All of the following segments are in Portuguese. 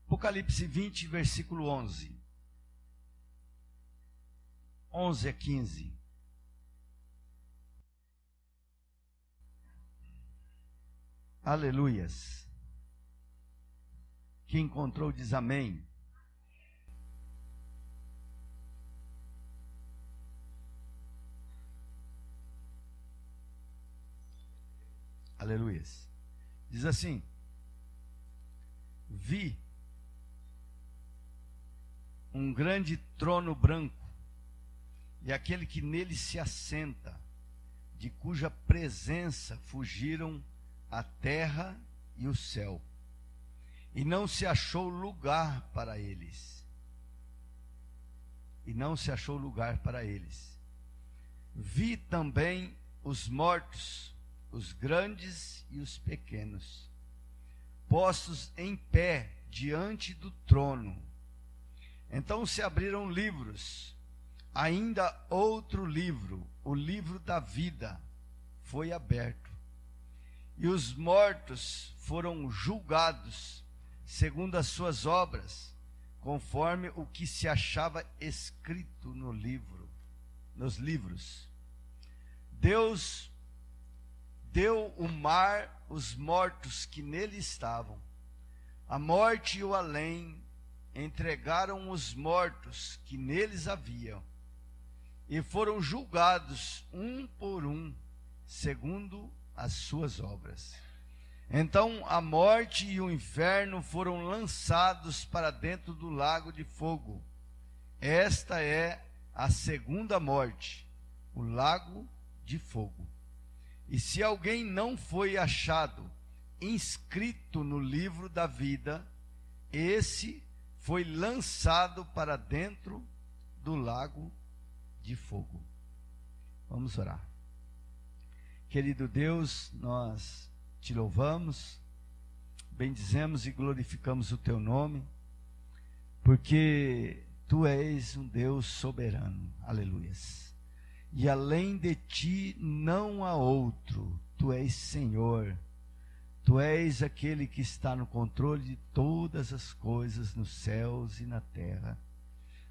Apocalipse 20, versículo 11. 11 a 15. Aleluias. Quem encontrou diz amém. Aleluias. Diz assim: vi um grande trono branco, e aquele que nele se assenta, de cuja presença fugiram a terra e o céu, e não se achou lugar para eles. E não se achou lugar para eles. Vi também os mortos, os grandes e os pequenos, postos em pé diante do trono. Então se abriram livros, ainda outro livro, o livro da vida, foi aberto. E os mortos foram julgados segundo as suas obras, conforme o que se achava escrito no livro, nos livros. Deus deu o mar os mortos que nele estavam. A morte e o além entregaram os mortos que neles haviam, e foram julgados um por um, segundo as suas obras. Então a morte e o inferno foram lançados para dentro do lago de fogo. Esta é a segunda morte, o lago de fogo. E se alguém não foi achado inscrito no livro da vida, esse foi lançado para dentro do lago de fogo. Vamos orar. Querido Deus, nós te louvamos, bendizemos e glorificamos o teu nome, porque tu és um Deus soberano. Aleluias. E além de ti não há outro. Tu és Senhor. Tu és aquele que está no controle de todas as coisas nos céus e na terra.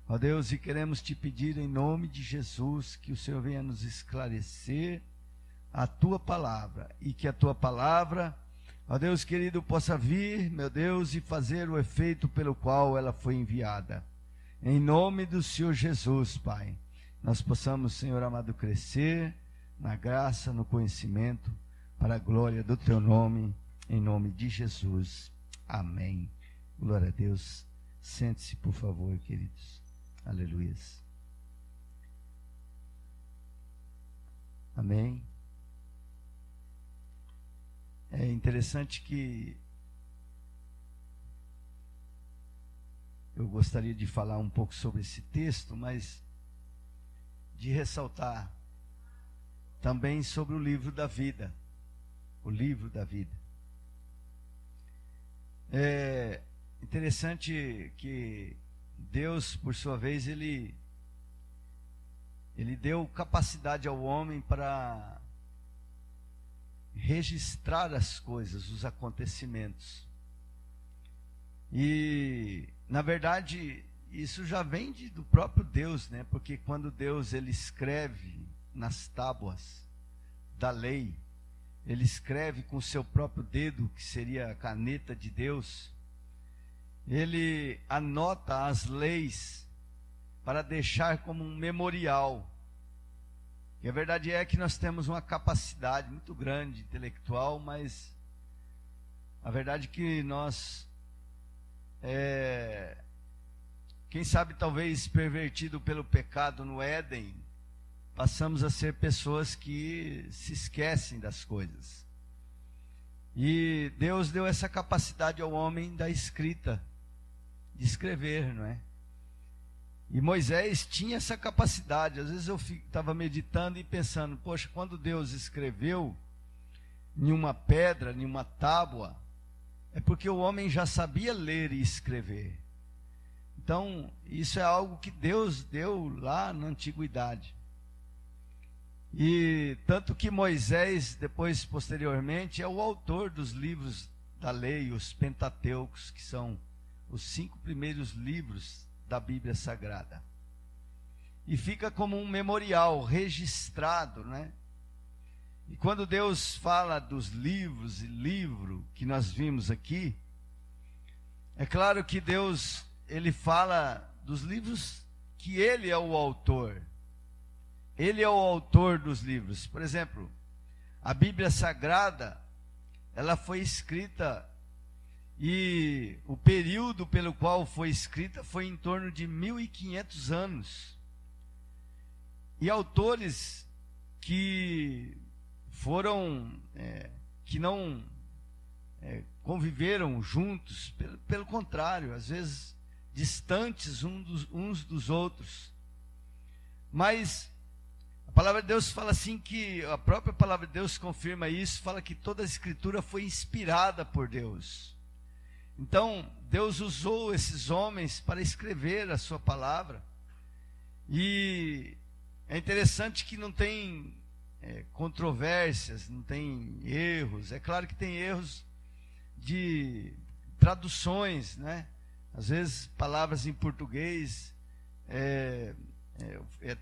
Ó Deus, e queremos te pedir em nome de Jesus que o Senhor venha nos esclarecer a tua palavra, e que a tua palavra, ó Deus querido, possa vir, meu Deus, e fazer o efeito pelo qual ela foi enviada. Em nome do Senhor Jesus, Pai, nós possamos, Senhor amado, crescer na graça, no conhecimento, para a glória do teu nome, em nome de Jesus. Amém. Glória a Deus. Sente-se, por favor, queridos. Aleluias. Amém. É interessante que eu gostaria de falar um pouco sobre esse texto, mas de ressaltar também sobre o livro da vida. O livro da vida. É interessante que Deus, por sua vez, ele deu capacidade ao homem para registrar as coisas, os acontecimentos. E, na verdade, isso já vem do próprio Deus, né? Porque quando Deus ele escreve nas tábuas da lei, ele escreve com o seu próprio dedo, que seria a caneta de Deus. Ele anota as leis para deixar como um memorial. E a verdade é que nós temos uma capacidade muito grande intelectual, mas a verdade é que nós, quem sabe talvez pervertido pelo pecado no Éden, passamos a ser pessoas que se esquecem das coisas. E Deus deu essa capacidade ao homem da escrita, de escrever, não é? E Moisés tinha essa capacidade. Às vezes eu estava meditando e pensando, poxa, quando Deus escreveu em uma pedra, em uma tábua, é porque o homem já sabia ler e escrever. Então, isso é algo que Deus deu lá na antiguidade. E tanto que Moisés, depois, posteriormente, é o autor dos livros da lei, os Pentateucos, que são os 5 primeiros livros da Bíblia Sagrada. E fica como um memorial registrado, né? E quando Deus fala dos livros e livro que nós vimos aqui, é claro que Deus, ele fala dos livros que ele é o autor. Ele é o autor dos livros. Por exemplo, a Bíblia Sagrada, ela foi escrita, e o período pelo qual foi escrita foi em torno de 1500 anos. E autores que foram, que não conviveram juntos, pelo contrário, às vezes distantes uns dos outros. Mas a palavra de Deus fala assim, que a própria palavra de Deus confirma isso, fala que toda a escritura foi inspirada por Deus. Então, Deus usou esses homens para escrever a sua palavra. E é interessante que não tem controvérsias, não tem erros. É claro que tem erros de traduções, né? Às vezes palavras em português é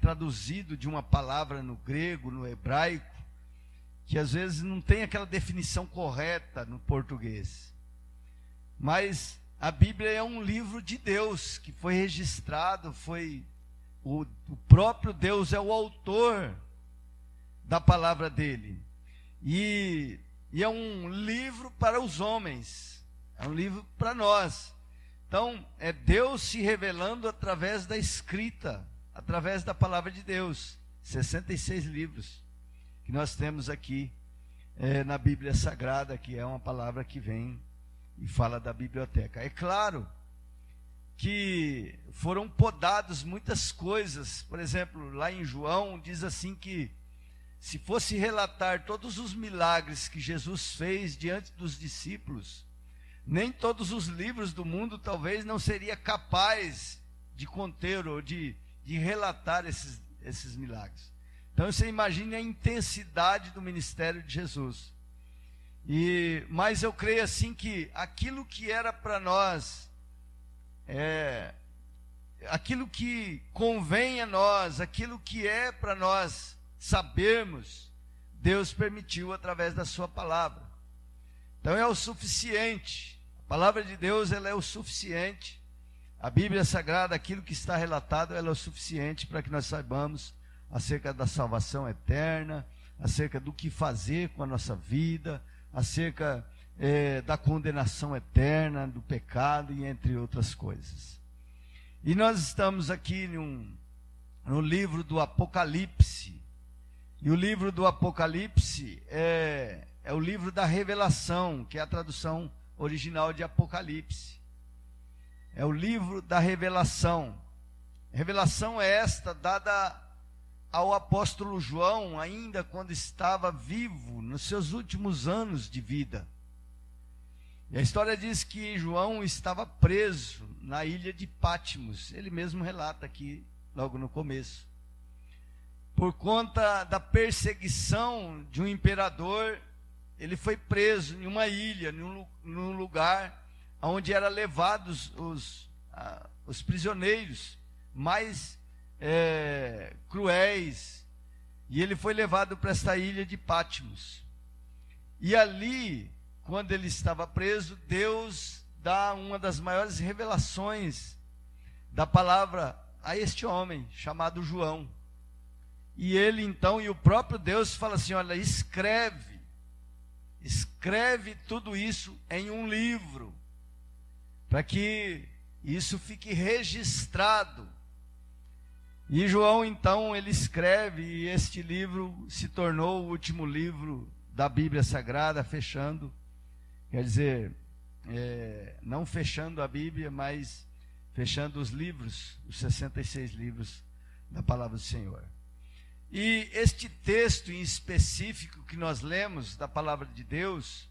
traduzido de uma palavra no grego, no hebraico, que às vezes não tem aquela definição correta no português. Mas a Bíblia é um livro de Deus, que foi registrado, o próprio Deus é o autor da palavra dele. E é um livro para os homens, é um livro para nós. Então, é Deus se revelando através da escrita, através da palavra de Deus. 66 livros que nós temos aqui na Bíblia Sagrada, que é uma palavra que vem e fala da biblioteca. É claro que foram podadas muitas coisas. Por exemplo, lá em João diz assim que se fosse relatar todos os milagres que Jesus fez diante dos discípulos, nem todos os livros do mundo talvez não seria capaz de conter ou de relatar esses milagres. Então você imagine a intensidade do ministério de Jesus. Mas eu creio assim que aquilo que era para nós, aquilo que convém a nós, aquilo que é para nós sabermos, Deus permitiu através da sua palavra. Então é o suficiente. A palavra de Deus, ela é o suficiente. A Bíblia Sagrada, aquilo que está relatado, ela é o suficiente para que nós saibamos acerca da salvação eterna, acerca do que fazer com a nossa vida, acerca da condenação eterna, do pecado e entre outras coisas. E nós estamos aqui no livro do Apocalipse. E o livro do Apocalipse é o livro da revelação, que é a tradução original de Apocalipse. É o livro da revelação. Revelação é esta dada ao apóstolo João, ainda quando estava vivo, nos seus últimos anos de vida. E a história diz que João estava preso na ilha de Patmos. Ele mesmo relata aqui, logo no começo. Por conta da perseguição de um imperador, ele foi preso em uma ilha, num lugar onde eram levados os prisioneiros mais cruéis. E ele foi levado para esta ilha de Patmos. E ali, quando ele estava preso, Deus dá uma das maiores revelações da palavra a este homem, chamado João. E ele então, e o próprio Deus fala assim, olha, escreve tudo isso em um livro, para que isso fique registrado. E João então, ele escreve, e este livro se tornou o último livro da Bíblia Sagrada, fechando, quer dizer, não fechando a Bíblia, mas fechando os livros, os 66 livros da palavra do Senhor. E este texto em específico que nós lemos da palavra de Deus,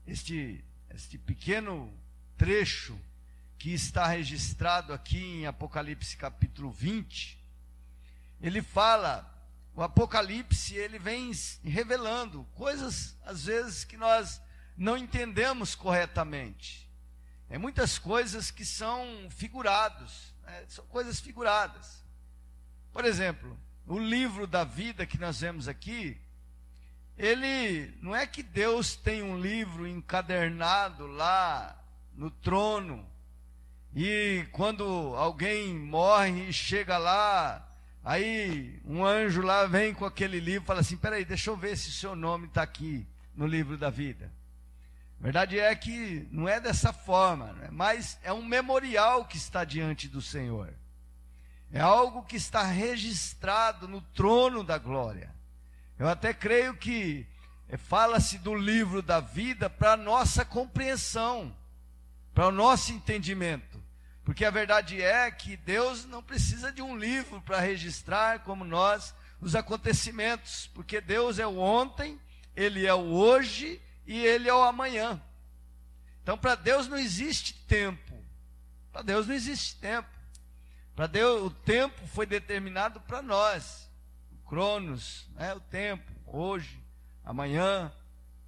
este pequeno trecho que está registrado aqui em Apocalipse capítulo 20, ele fala, o Apocalipse, ele vem revelando coisas, às vezes, que nós não entendemos corretamente, Tem muitas coisas que são figurados, né? São coisas figuradas. Por exemplo, o livro da vida que nós vemos aqui, ele não é que Deus tem um livro encadernado lá no trono, e quando alguém morre e chega lá, aí um anjo lá vem com aquele livro e fala assim: peraí, deixa eu ver se o seu nome está aqui no livro da vida. A verdade é que não é dessa forma, né? Mas é um memorial que está diante do Senhor. É algo que está registrado no trono da glória. Eu até creio que fala-se do livro da vida para a nossa compreensão, para o nosso entendimento. Porque a verdade é que Deus não precisa de um livro para registrar como nós os acontecimentos. Porque Deus é o ontem, Ele é o hoje e Ele é o amanhã. Então para Deus não existe tempo. Para Deus não existe tempo. Para Deus o tempo foi determinado para nós. O Cronos, né? O tempo, hoje, amanhã,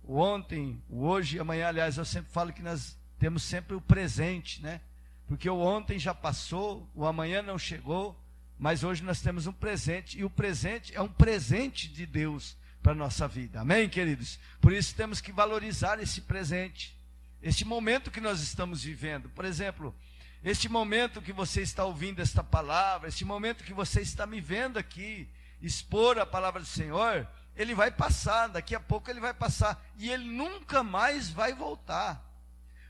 o ontem, o hoje e amanhã. Aliás, eu sempre falo que nós temos sempre o presente, né? Porque o ontem já passou, o amanhã não chegou, mas hoje nós temos um presente, e o presente é um presente de Deus para a nossa vida. Amém, queridos? Por isso temos que valorizar esse presente, este momento que nós estamos vivendo. Por exemplo, este momento que você está ouvindo esta palavra, este momento que você está me vendo aqui, expor a palavra do Senhor, ele vai passar, daqui a pouco ele vai passar, e ele nunca mais vai voltar,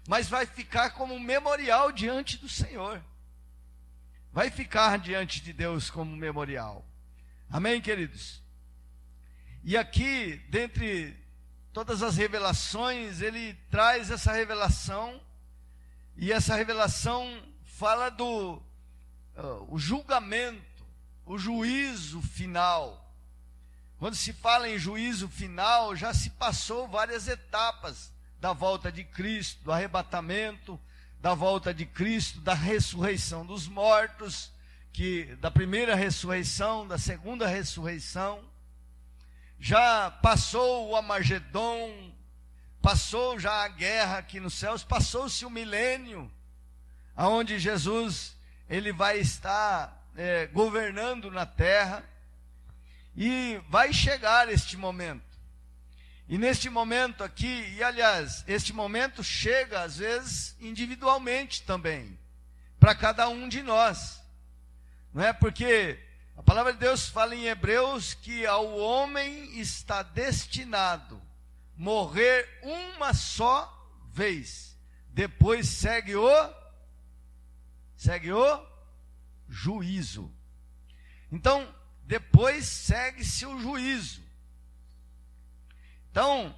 mas vai ficar como um memorial diante do Senhor, vai ficar diante de Deus como um memorial. Amém, queridos? E aqui, dentre todas as revelações, ele traz essa revelação, e essa revelação fala do o julgamento, o juízo final. Quando se fala em juízo final, já se passou várias etapas da volta de Cristo, do arrebatamento, da volta de Cristo, da ressurreição dos mortos, da primeira ressurreição, da segunda ressurreição. Já passou o Armagedon, passou já a guerra aqui nos céus, passou-se o milênio, aonde Jesus ele vai estar governando na terra, e vai chegar este momento. E neste momento aqui, e aliás, este momento chega às vezes individualmente também, para cada um de nós, não é? Porque a palavra de Deus fala em Hebreus que ao homem está destinado morrer uma só vez, depois segue o juízo. Então, depois segue-se o juízo. Então,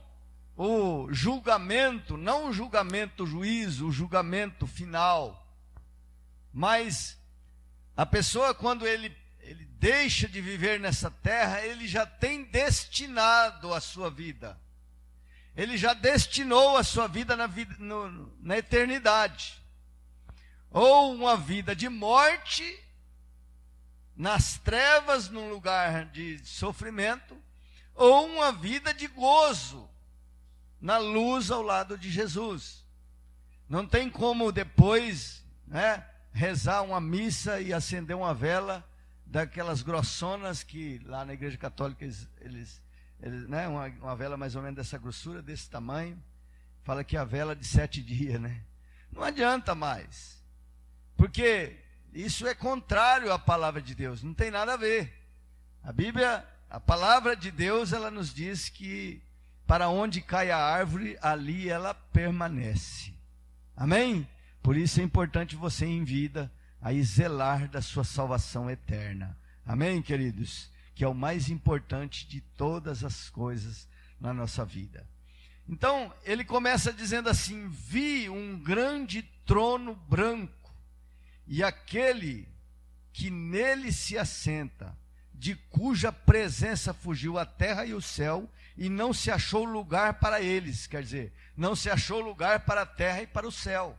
o julgamento, não o julgamento, o juízo, o julgamento final, mas a pessoa, quando ele deixa de viver nessa terra, ele já tem destinado a sua vida, ele já destinou a sua vida na eternidade, ou uma vida de morte, nas trevas, num lugar de sofrimento, ou uma vida de gozo, na luz ao lado de Jesus. Não tem como depois, né, rezar uma missa e acender uma vela daquelas grossonas que lá na igreja católica eles né, uma vela mais ou menos dessa grossura, desse tamanho, fala que é a vela de 7 dias, né? Não adianta mais, porque isso é contrário à palavra de Deus, não tem nada a ver. A Bíblia, a palavra de Deus, ela nos diz que para onde cai a árvore, ali ela permanece. Amém? Por isso é importante você em vida aí zelar da sua salvação eterna. Amém, queridos? Que é o mais importante de todas as coisas na nossa vida. Então, ele começa dizendo assim: vi um grande trono branco, e aquele que nele se assenta, de cuja presença fugiu a terra e o céu, e não se achou lugar para eles. Quer dizer, não se achou lugar para a terra e para o céu,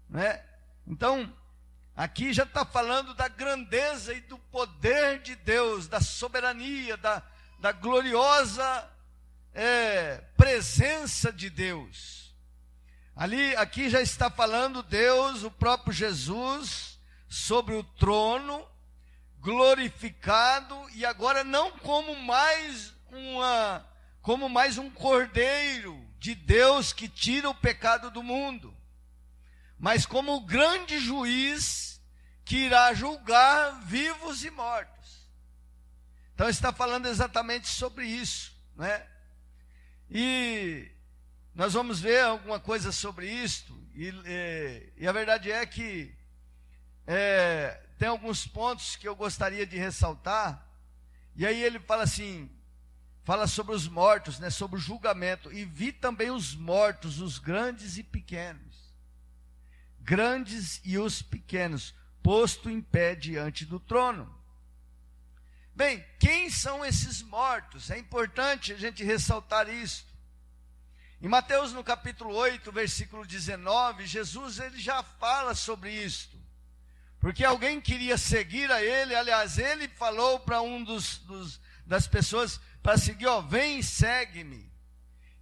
né? Então, aqui já está falando da grandeza e do poder de Deus, da soberania, da gloriosa presença de Deus. Aqui já está falando Deus, o próprio Jesus, sobre o trono, glorificado, e agora não como mais um cordeiro de Deus que tira o pecado do mundo, mas como o grande juiz que irá julgar vivos e mortos. Então está falando exatamente sobre isso, né? E nós vamos ver alguma coisa sobre isto, e a verdade é que tem alguns pontos que eu gostaria de ressaltar. E aí ele fala assim, fala sobre os mortos, né, sobre o julgamento. E vi também os mortos, os grandes e pequenos, grandes e os pequenos, posto em pé diante do trono. Bem, quem são esses mortos? É importante a gente ressaltar isso. Em Mateus, no capítulo 8, versículo 19, Jesus ele já fala sobre isto. Porque alguém queria seguir a ele, aliás, ele falou para um das pessoas para seguir, vem e segue-me.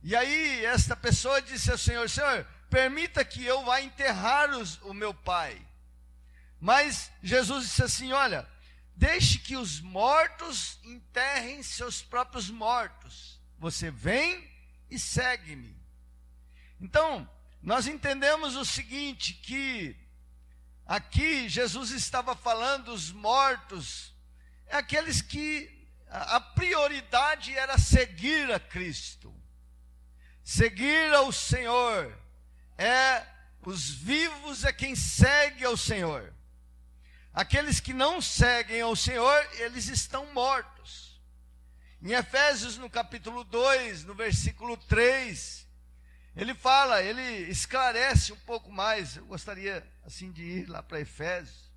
E aí esta pessoa disse ao Senhor, Senhor, permita que eu vá enterrar o meu pai. Mas Jesus disse assim, olha, deixe que os mortos enterrem seus próprios mortos. Você vem e segue-me. Então, nós entendemos o seguinte, que aqui Jesus estava falando dos mortos, aqueles que a prioridade era seguir a Cristo, seguir ao Senhor. Os vivos é quem segue ao Senhor. Aqueles que não seguem ao Senhor, eles estão mortos. Em Efésios, no capítulo 2, no versículo 3, ele esclarece um pouco mais. Eu gostaria assim de ir lá para Efésios,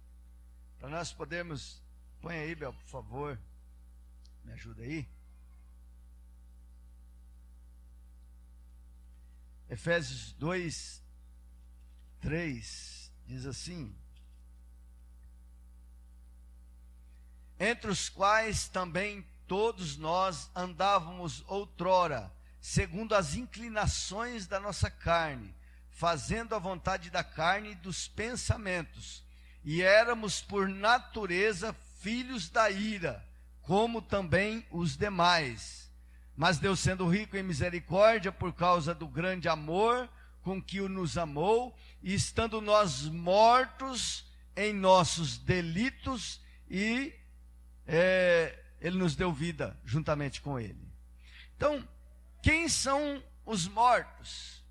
para nós podermos. Põe aí, Bel, por favor, me ajuda aí. Efésios 2, 3 diz assim: entre os quais também todos nós andávamos outrora, segundo as inclinações da nossa carne, fazendo a vontade da carne e dos pensamentos, e éramos por natureza filhos da ira, como também os demais. Mas Deus, sendo rico em misericórdia, por causa do grande amor com que nos amou, e estando nós mortos em nossos delitos, Ele nos deu vida juntamente com Ele. Então, quem são os mortos?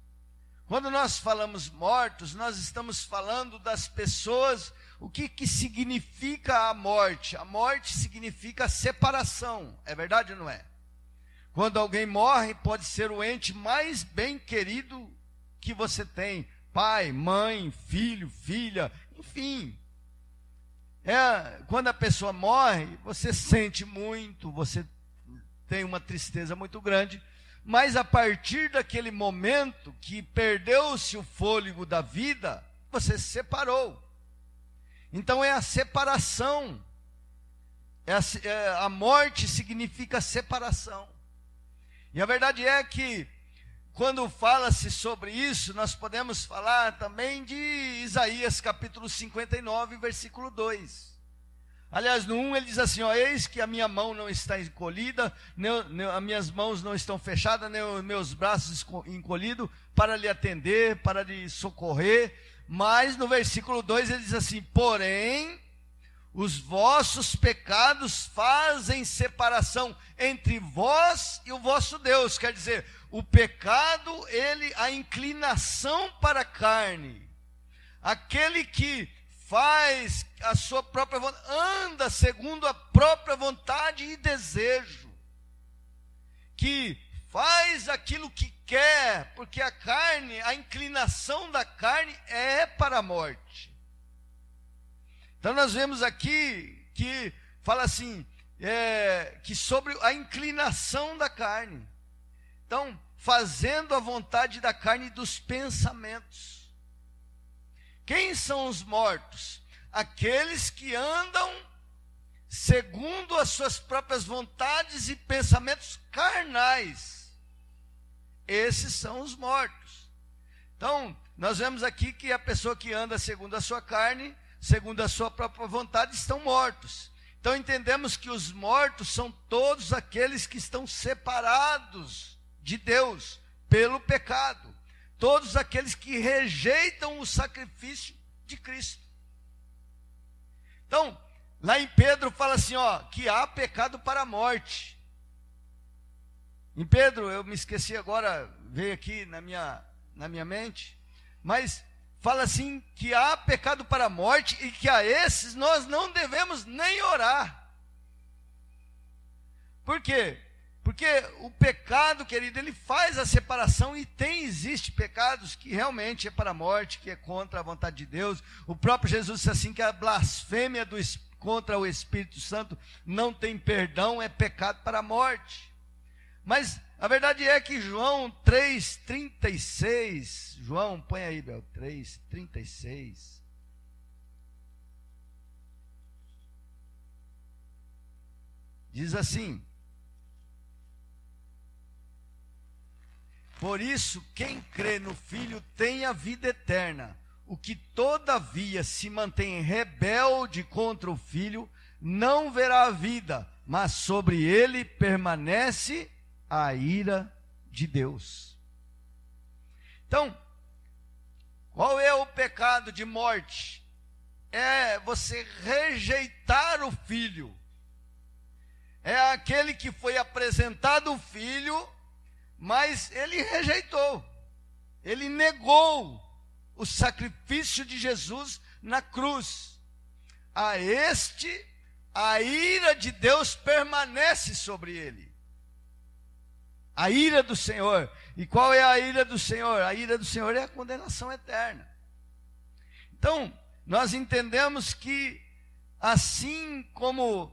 Quando nós falamos mortos, nós estamos falando das pessoas. O que significa a morte? A morte significa separação, é verdade ou não é? Quando alguém morre, pode ser o ente mais bem querido que você tem, pai, mãe, filho, filha, enfim. Quando a pessoa morre, você sente muito, você tem uma tristeza muito grande, mas a partir daquele momento que perdeu-se o fôlego da vida, você se separou. Então é a separação. A morte significa separação. E a verdade é que, quando fala-se sobre isso, nós podemos falar também de Isaías capítulo 59, versículo 2. Aliás, no 1 ele diz assim, eis que a minha mão não está encolhida, as minhas mãos não estão fechadas, nem os meus braços encolhidos, para lhe atender, para lhe socorrer. Mas no versículo 2 ele diz assim, porém, os vossos pecados fazem separação entre vós e o vosso Deus. Quer dizer, o pecado, a inclinação para a carne, aquele que faz a sua própria vontade, anda segundo a própria vontade e desejo, que faz aquilo que quer, porque a carne, a inclinação da carne é para a morte. Então nós vemos aqui que fala assim, que sobre a inclinação da carne. Então, fazendo a vontade da carne e dos pensamentos. Quem são os mortos? Aqueles que andam segundo as suas próprias vontades e pensamentos carnais. Esses são os mortos. Então, nós vemos aqui que a pessoa que anda segundo a sua carne, segundo a sua própria vontade, estão mortos. Então, entendemos que os mortos são todos aqueles que estão separados de Deus pelo pecado. Todos aqueles que rejeitam o sacrifício de Cristo. Então, lá em Pedro fala assim, que há pecado para a morte. Em Pedro, eu me esqueci agora, veio aqui na minha mente, mas fala assim que há pecado para a morte e que a esses nós não devemos nem orar. Por quê? Porque o pecado, querido, ele faz a separação e existe pecados que realmente é para a morte, que é contra a vontade de Deus. O próprio Jesus disse assim que a blasfêmia contra o Espírito Santo não tem perdão, é pecado para a morte. Mas a verdade é que João 3,36, João, põe aí, Bel, 3,36. Diz assim: por isso, quem crê no Filho tem a vida eterna. O que todavia se mantém rebelde contra o Filho, não verá a vida, mas sobre ele permanece a ira de Deus. Então, qual é o pecado de morte? É você rejeitar o Filho. É aquele que foi apresentado o Filho, mas ele rejeitou, ele negou o sacrifício de Jesus na cruz. A este, a ira de Deus permanece sobre ele. A ira do Senhor. E qual é a ira do Senhor? A ira do Senhor é a condenação eterna. Então, nós entendemos que, assim como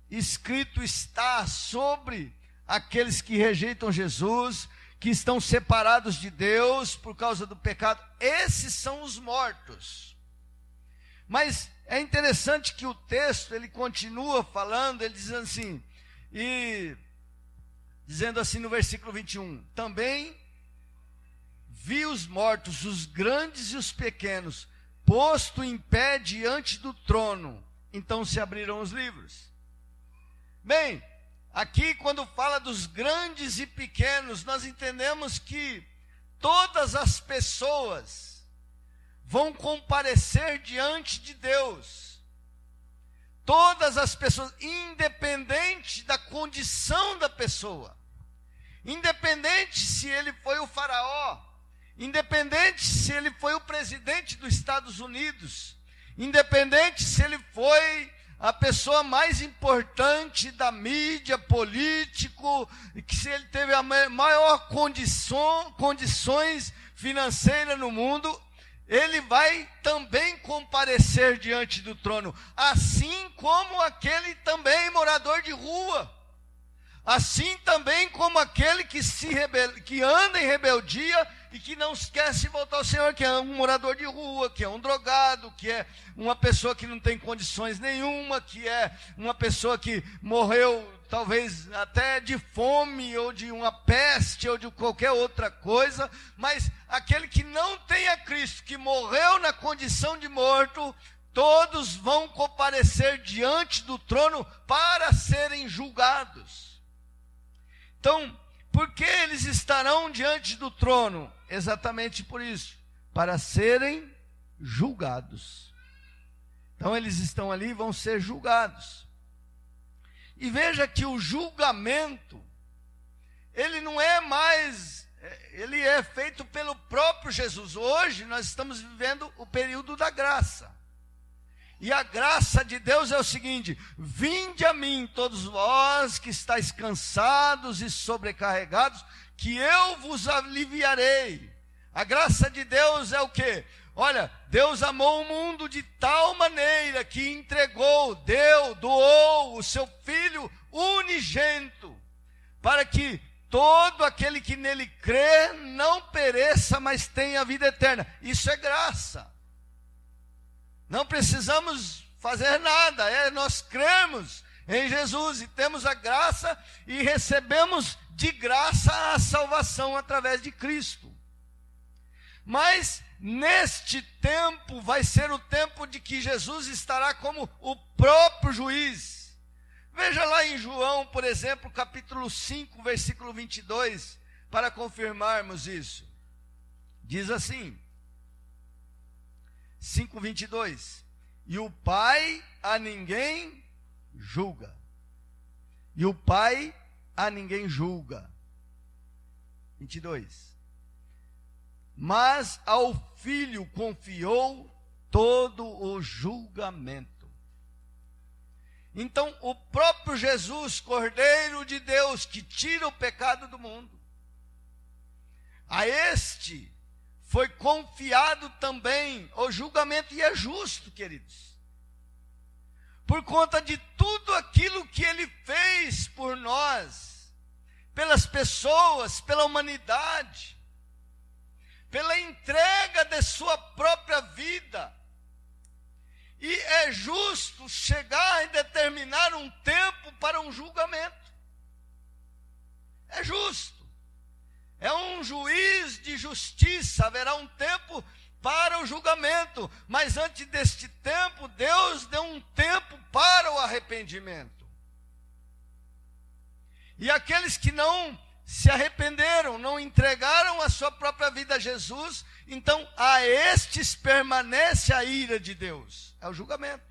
escrito está sobre aqueles que rejeitam Jesus, que estão separados de Deus por causa do pecado, esses são os mortos. Mas é interessante que o texto, ele continua falando, ele diz assim, dizendo assim no versículo 21, também vi os mortos, os grandes e os pequenos, posto em pé diante do trono, então se abriram os livros. Bem, aqui, quando fala dos grandes e pequenos, nós entendemos que todas as pessoas vão comparecer diante de Deus. Todas as pessoas, independente da condição da pessoa. Independente se ele foi o faraó, independente se ele foi o presidente dos Estados Unidos, independente se ele foi a pessoa mais importante da mídia, político, que se ele teve a maior condições financeiras no mundo, ele vai também comparecer diante do trono, assim como aquele também morador de rua, assim também como aquele que anda em rebeldia e que não quer se voltar ao Senhor, que é um morador de rua, que é um drogado, que é uma pessoa que não tem condições nenhuma, que é uma pessoa que morreu talvez até de fome, ou de uma peste, ou de qualquer outra coisa, mas aquele que não tem a Cristo, que morreu na condição de morto, todos vão comparecer diante do trono para serem julgados. Então, por que eles estarão diante do trono? Exatamente por isso, para serem julgados. Então eles estão ali e vão ser julgados. E veja que o julgamento, ele não é mais, ele é feito pelo próprio Jesus. Hoje nós estamos vivendo o período da graça. E a graça de Deus é o seguinte: vinde a mim todos vós que estáis cansados e sobrecarregados, que eu vos aliviarei. A graça de Deus é o quê? Olha, Deus amou o mundo de tal maneira que entregou, doou o seu Filho unigênito, para que todo aquele que nele crê não pereça, mas tenha a vida eterna. Isso é graça. Não precisamos fazer nada, nós cremos em Jesus e temos a graça e recebemos de graça a salvação através de Cristo. Mas neste tempo vai ser o tempo de que Jesus estará como o próprio juiz. Veja lá em João, por exemplo, capítulo 5, versículo 22, para confirmarmos isso. Diz assim, 5:22, e o Pai a ninguém julga. E o Pai a ninguém julga. 22. Mas ao Filho confiou todo o julgamento. Então, o próprio Jesus, Cordeiro de Deus, que tira o pecado do mundo, a este foi confiado também o julgamento, e é justo, queridos, por conta de tudo aquilo que ele fez por nós, pelas pessoas, pela humanidade, pela entrega de sua própria vida. E é justo chegar e determinar um tempo para um julgamento. É justo. É um juiz de justiça, haverá um tempo para o julgamento. Mas antes deste tempo, Deus deu um tempo para o arrependimento. E aqueles que não se arrependeram, não entregaram a sua própria vida a Jesus, então a estes permanece a ira de Deus. É o julgamento.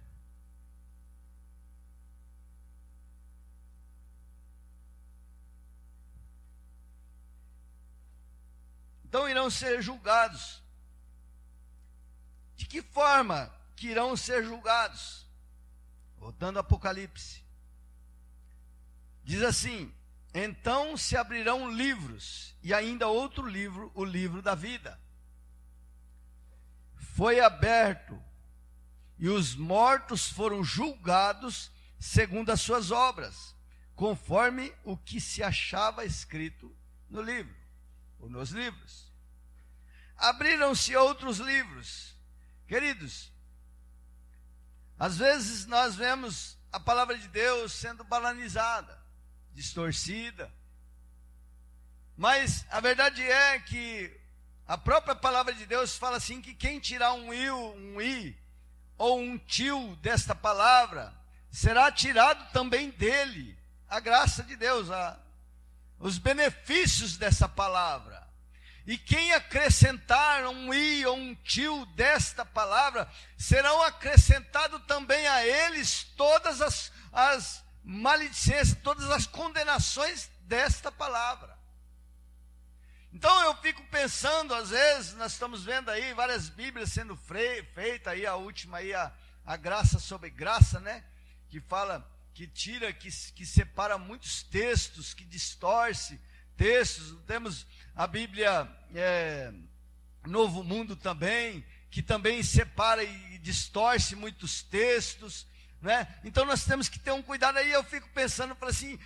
Então irão ser julgados. De que forma que irão ser julgados? Voltando ao Apocalipse. Diz assim, então se abrirão livros, e ainda outro livro, o livro da vida. Foi aberto, e os mortos foram julgados segundo as suas obras, conforme o que se achava escrito no livro, ou nos livros. Abriram-se outros livros. Queridos, às vezes nós vemos a palavra de Deus sendo banalizada, distorcida, mas a verdade é que a própria palavra de Deus fala assim, que quem tirar um i ou um tio desta palavra, será tirado também dele a graça de Deus, os benefícios dessa palavra. E quem acrescentar um i ou um tio desta palavra, serão acrescentados também a eles todas as maledicências, todas as condenações desta palavra. Então eu fico pensando, às vezes, nós estamos vendo aí várias Bíblias sendo feitas, aí a última aí, a graça sobre graça, né? Que fala, que tira, que separa muitos textos, que distorce textos. Temos a Bíblia Novo Mundo também, que também separa e distorce muitos textos, né? Então nós temos que ter um cuidado. Aí eu fico pensando, falo assim,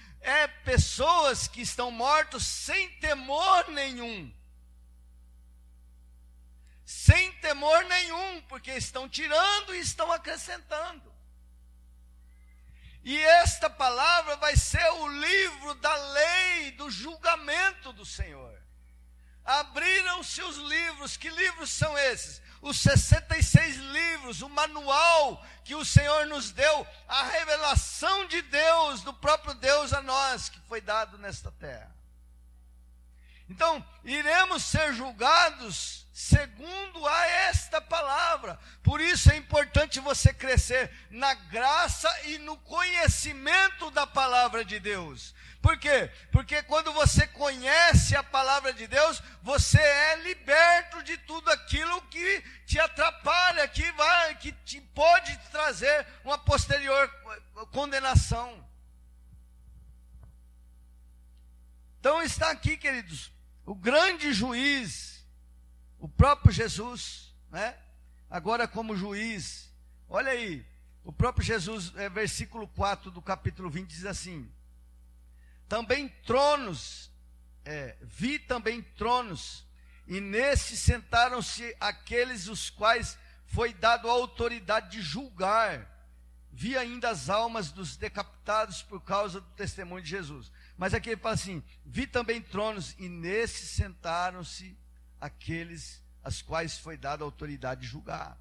pessoas que estão mortos sem temor nenhum. Sem temor nenhum, porque estão tirando e estão acrescentando. E esta palavra vai ser o livro da lei, do julgamento do Senhor. Abriram-se os livros. Que livros são esses? Os 66 livros, o manual que o Senhor nos deu, a revelação de Deus, do próprio Deus a nós, que foi dado nesta terra. Então, iremos ser julgados segundo a esta palavra. Por isso é importante você crescer na graça e no conhecimento da palavra de Deus. Por quê? Porque quando você conhece a palavra de Deus, você é liberto de tudo aquilo que te atrapalha, que te pode trazer uma posterior condenação. Então está aqui, queridos, o grande juiz, o próprio Jesus, né? Agora como juiz. Olha aí, o próprio Jesus, versículo 4 do capítulo 20, diz assim: também tronos, vi também tronos, e nesses sentaram-se aqueles os quais foi dado a autoridade de julgar. Vi ainda as almas dos decapitados por causa do testemunho de Jesus. Mas aqui ele fala assim, vi também tronos, e nesses sentaram-se aqueles as quais foi dada a autoridade de julgar.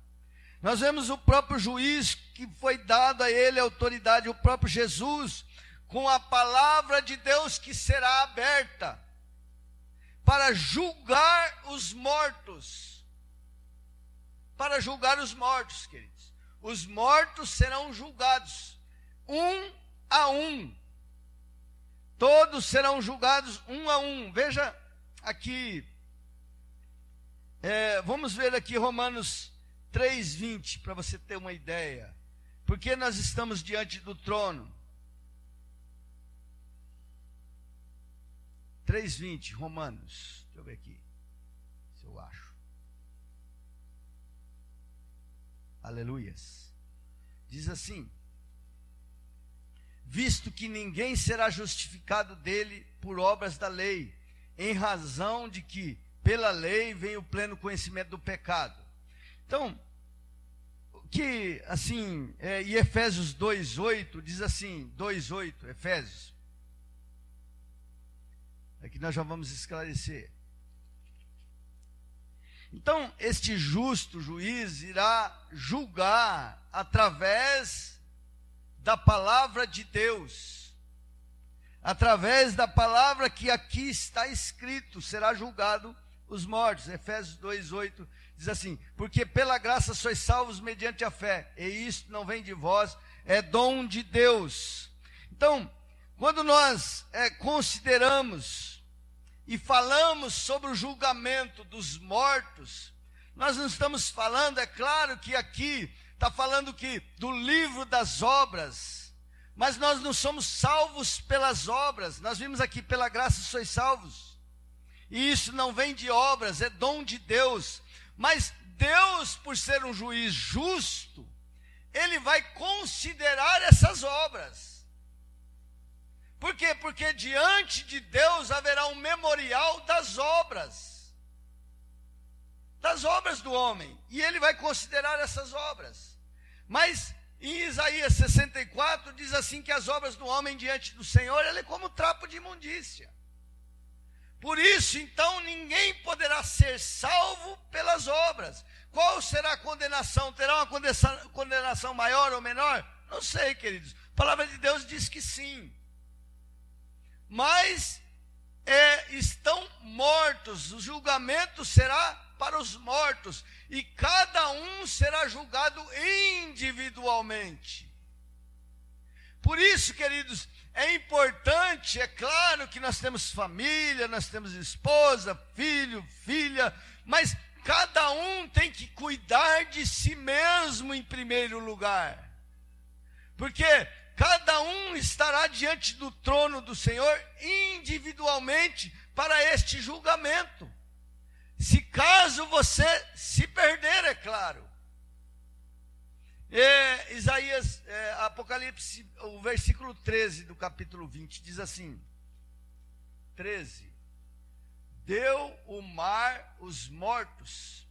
Nós vemos o próprio juiz que foi dado a ele a autoridade, o próprio Jesus, com a palavra de Deus que será aberta para julgar os mortos. Para julgar os mortos, queridos. Os mortos serão julgados, um a um. Todos serão julgados um a um. Veja aqui, vamos ver aqui Romanos 3:20, para você ter uma ideia. Porque nós estamos diante do trono. 3:20, Romanos. Deixa eu ver aqui, se eu acho. Aleluias. Diz assim: visto que ninguém será justificado dele por obras da lei, em razão de que pela lei vem o pleno conhecimento do pecado. Então, que assim, e Efésios 2:8 diz assim, 2:8, Efésios, que nós já vamos esclarecer. Então, este justo juiz irá julgar através da palavra de Deus, através da palavra que aqui está escrito, será julgado os mortos. Efésios 2:8 diz assim: porque pela graça sois salvos mediante a fé, e isto não vem de vós, é dom de Deus. Então, quando nós consideramos e falamos sobre o julgamento dos mortos, nós não estamos falando, é claro que aqui está falando do livro das obras, mas nós não somos salvos pelas obras. Nós vimos aqui, pela graça sois salvos, e isso não vem de obras, é dom de Deus. Mas Deus, por ser um juiz justo, Ele vai considerar essas obras. Por quê? Porque diante de Deus haverá um memorial das obras do homem, e Ele vai considerar essas obras. Mas em Isaías 64 diz assim, que as obras do homem diante do Senhor, ele é como trapo de imundícia. Por isso, então, ninguém poderá ser salvo pelas obras. Qual será a condenação? Terá uma condenação maior ou menor? Não sei, queridos. A palavra de Deus diz que sim. Mas estão mortos, o julgamento será para os mortos, e cada um será julgado individualmente. Por isso, queridos, é importante, é claro que nós temos família, nós temos esposa, filho, filha, mas cada um tem que cuidar de si mesmo em primeiro lugar, porque cada um estará diante do trono do Senhor individualmente para este julgamento. Se caso você se perder, é claro. Isaías, Apocalipse, o versículo 13 do capítulo 20, diz assim, 13: deu o mar os mortos,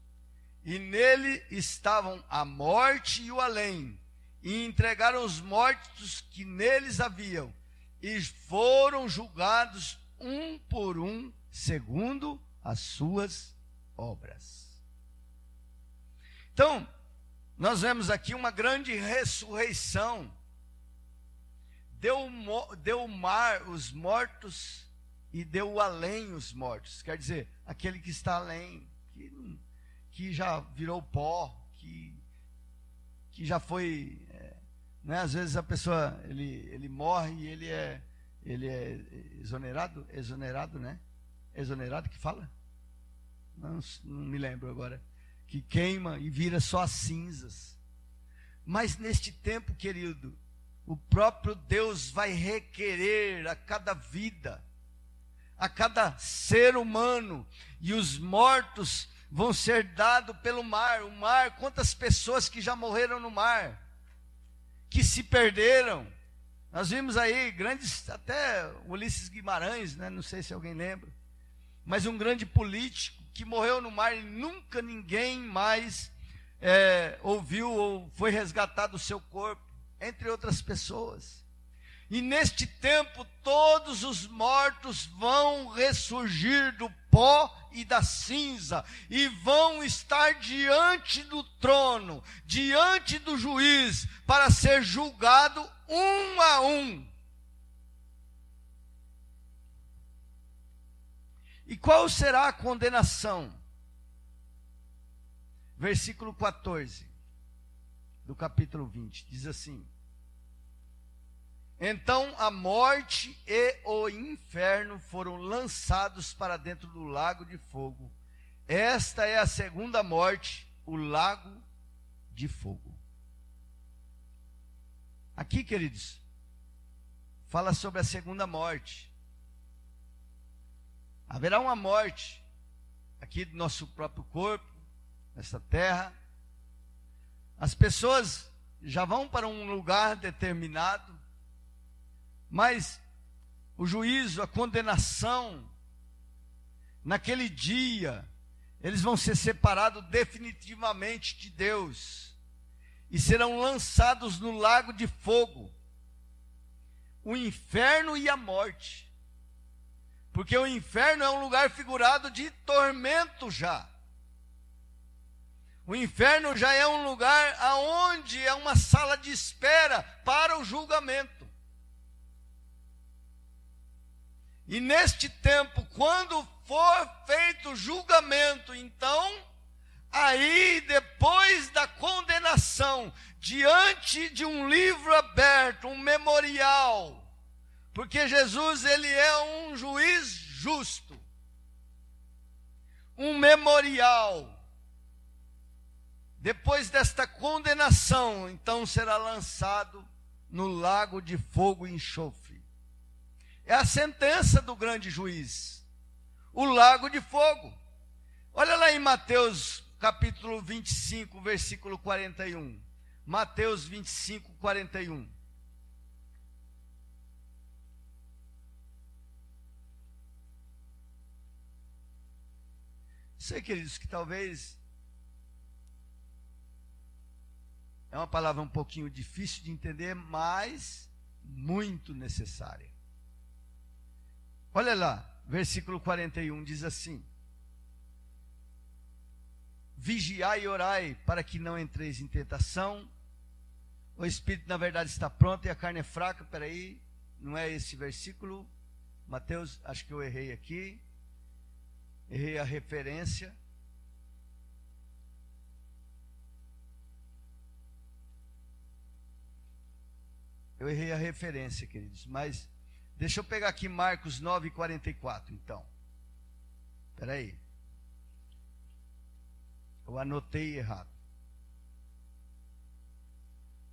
e nele estavam a morte e o além, e entregaram os mortos que neles haviam, e foram julgados um por um, segundo as suas obras. Então, nós vemos aqui uma grande ressurreição. Deu o mar os mortos, e deu o além os mortos. Quer dizer, aquele que está além, que já virou pó, que já foi... né? Às vezes a pessoa, ele morre e ele é exonerado, né? Exonerado que fala? Não me lembro agora. Que queima e vira só as cinzas. Mas neste tempo, querido, o próprio Deus vai requerer a cada vida, a cada ser humano, e os mortos vão ser dados pelo mar. O mar, quantas pessoas que já morreram no mar, que se perderam. Nós vimos aí grandes, até Ulisses Guimarães, né? Não sei se alguém lembra, mas um grande político que morreu no mar, e nunca ninguém mais ouviu ou foi resgatado o seu corpo, entre outras pessoas. E neste tempo todos os mortos vão ressurgir do pó e da cinza, e vão estar diante do trono, diante do juiz, para ser julgado um a um. E qual será a condenação? Versículo 14 do capítulo 20, diz assim: então a morte e o inferno foram lançados para dentro do lago de fogo. Esta é a segunda morte, o lago de fogo. Aqui, queridos, fala sobre a segunda morte. Haverá uma morte aqui do nosso próprio corpo, nessa terra. As pessoas já vão para um lugar determinado, mas o juízo, a condenação, naquele dia, eles vão ser separados definitivamente de Deus e serão lançados no lago de fogo, o inferno e a morte. Porque o inferno é um lugar figurado de tormento já. O inferno já é um lugar aonde é uma sala de espera para o julgamento. E neste tempo, quando for feito o julgamento, então, aí depois da condenação, diante de um livro aberto, um memorial, porque Jesus, ele é um juiz justo, um memorial. Depois desta condenação, então será lançado no lago de fogo e enxofre. É a sentença do grande juiz, o lago de fogo. Olha lá em Mateus capítulo 25, versículo 41. Mateus 25, 41. Sei, queridos, que talvez é uma palavra um pouquinho difícil de entender, mas muito necessária. Olha lá, versículo 41 diz assim: vigiai e orai para que não entreis em tentação. O espírito na verdade está pronto e a carne é fraca. Peraí, não é esse versículo? Mateus, acho que eu errei aqui. Errei a referência. Eu errei a referência, queridos, mas deixa eu pegar aqui Marcos 9, 44, então. Espera aí. Eu anotei errado.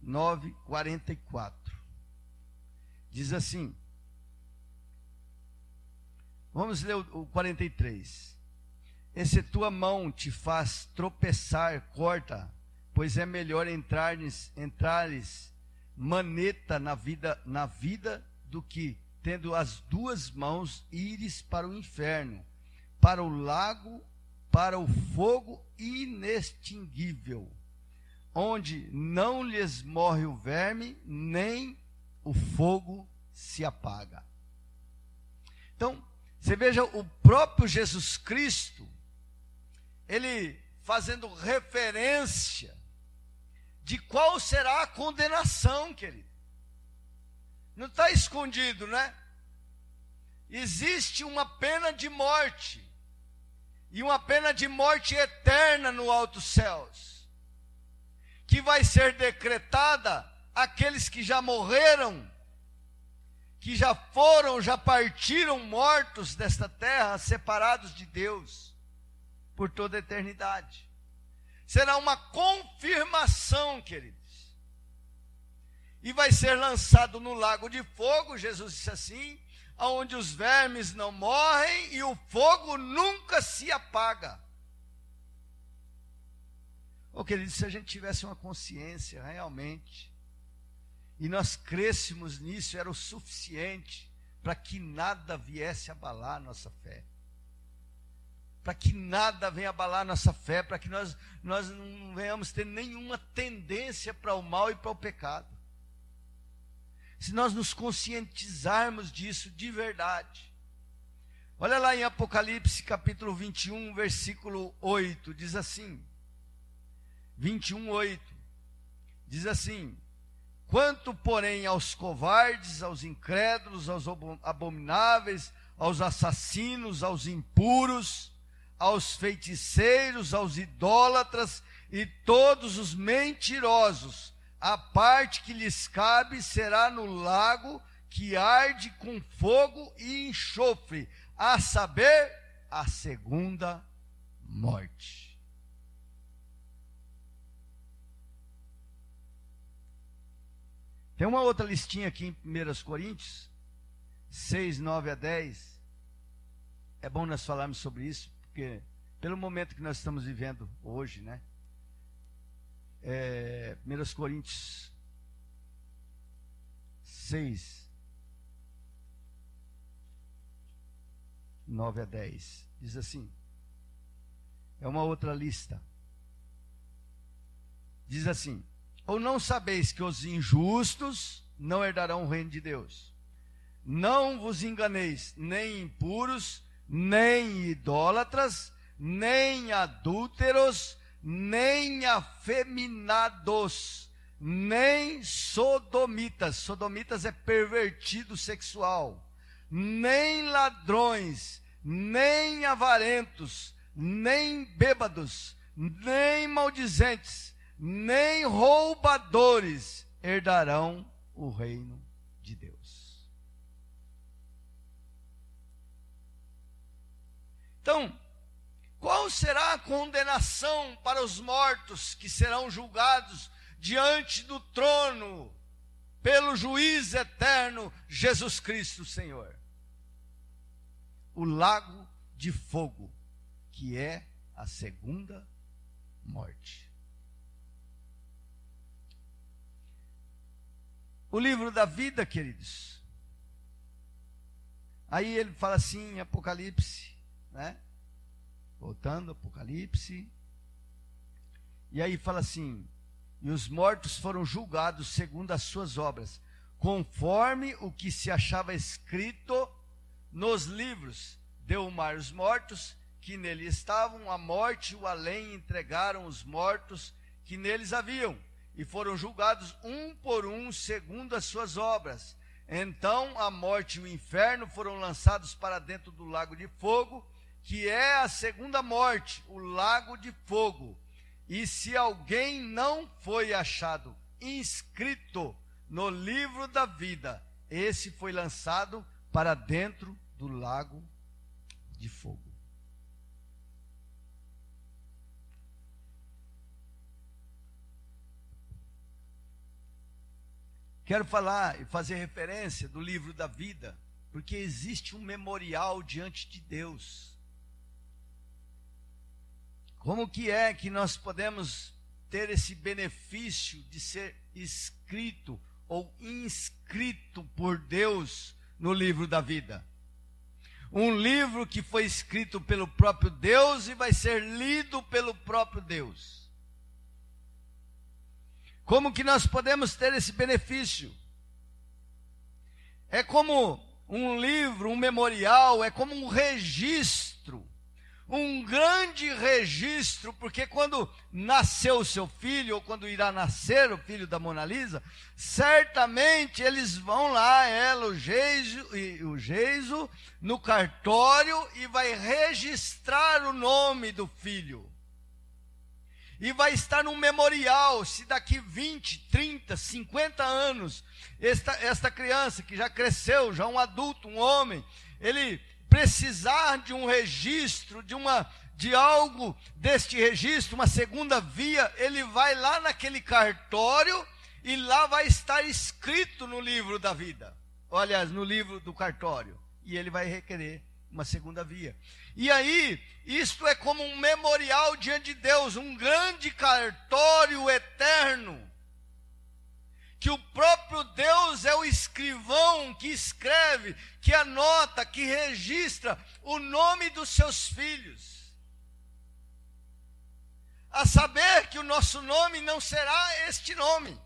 9, 44. Diz assim. Vamos ler o 43. E se tua mão te faz tropeçar, corta, pois é melhor entrares maneta na vida do que, tendo as duas mãos, ires para o inferno, para o lago, para o fogo inextinguível, onde não lhes morre o verme, nem o fogo se apaga. Então, você veja o próprio Jesus Cristo, ele fazendo referência de qual será a condenação, querido. Não está escondido, né? Existe uma pena de morte, e uma pena de morte eterna no altos céus, que vai ser decretada àqueles que já morreram, que já partiram mortos desta terra, separados de Deus, por toda a eternidade. Será uma confirmação, queridos. E vai ser lançado no lago de fogo, Jesus disse assim, onde os vermes não morrem e o fogo nunca se apaga. Queridos, se a gente tivesse uma consciência realmente, e nós crêssemos nisso, era o suficiente para que nada viesse abalar a nossa fé. Para que nada venha abalar a nossa fé, para que nós não venhamos ter nenhuma tendência para o mal e para o pecado. Se nós nos conscientizarmos disso de verdade. Olha lá em Apocalipse capítulo 21, versículo 8, diz assim, 21:8, diz assim: quanto, porém, aos covardes, aos incrédulos, aos abomináveis, aos assassinos, aos impuros, aos feiticeiros, aos idólatras e todos os mentirosos, a parte que lhes cabe será no lago que arde com fogo e enxofre, a saber, a segunda morte. Tem uma outra listinha aqui em 1 Coríntios 6, 9 a 10. É bom nós falarmos sobre isso, porque pelo momento que nós estamos vivendo hoje, né? 1 Coríntios 6, 9 a 10. Diz assim, é uma outra lista. Diz assim: ou não sabeis que os injustos não herdarão o reino de Deus? Não vos enganeis, nem impuros, nem idólatras, nem adúlteros, nem afeminados, nem sodomitas. Sodomitas é pervertido sexual. Nem ladrões, nem avarentos, nem bêbados, nem maldizentes, nem roubadores herdarão o reino de Deus. Então, qual será a condenação para os mortos que serão julgados diante do trono pelo juiz eterno Jesus Cristo, Senhor? O lago de fogo, que é a segunda morte. O livro da vida, queridos. Aí ele fala assim em Apocalipse, né? Voltando, Apocalipse. E aí fala assim: e os mortos foram julgados segundo as suas obras, conforme o que se achava escrito nos livros. Deu o mar os mortos que nele estavam, a morte e o além entregaram os mortos que neles haviam, e foram julgados um por um segundo as suas obras. Então a morte e o inferno foram lançados para dentro do lago de fogo, que é a segunda morte, o lago de fogo. E se alguém não foi achado inscrito no livro da vida, esse foi lançado para dentro do lago de fogo. Quero falar e fazer referência do livro da vida, porque existe um memorial diante de Deus. Como que é que nós podemos ter esse benefício de ser escrito ou inscrito por Deus no livro da vida? Um livro que foi escrito pelo próprio Deus e vai ser lido pelo próprio Deus. Como que nós podemos ter esse benefício? É como um livro, um memorial, é como um registro, um grande registro, porque quando nasceu o seu filho, ou quando irá nascer o filho da Mona Lisa, certamente eles vão lá, ela, o Geiso, no cartório, e vai registrar o nome do filho. E vai estar num memorial, se daqui 20, 30, 50 anos, esta criança que já cresceu, já um adulto, um homem, ele precisar de um registro, de algo deste registro, uma segunda via, ele vai lá naquele cartório e lá vai estar escrito no livro da vida. Aliás, no livro do cartório. E ele vai requerer uma segunda via. E aí, isto é como um memorial diante de Deus, um grande cartório eterno, que o próprio Deus é o escrivão que escreve, que anota, que registra o nome dos seus filhos. A saber que o nosso nome não será este nome.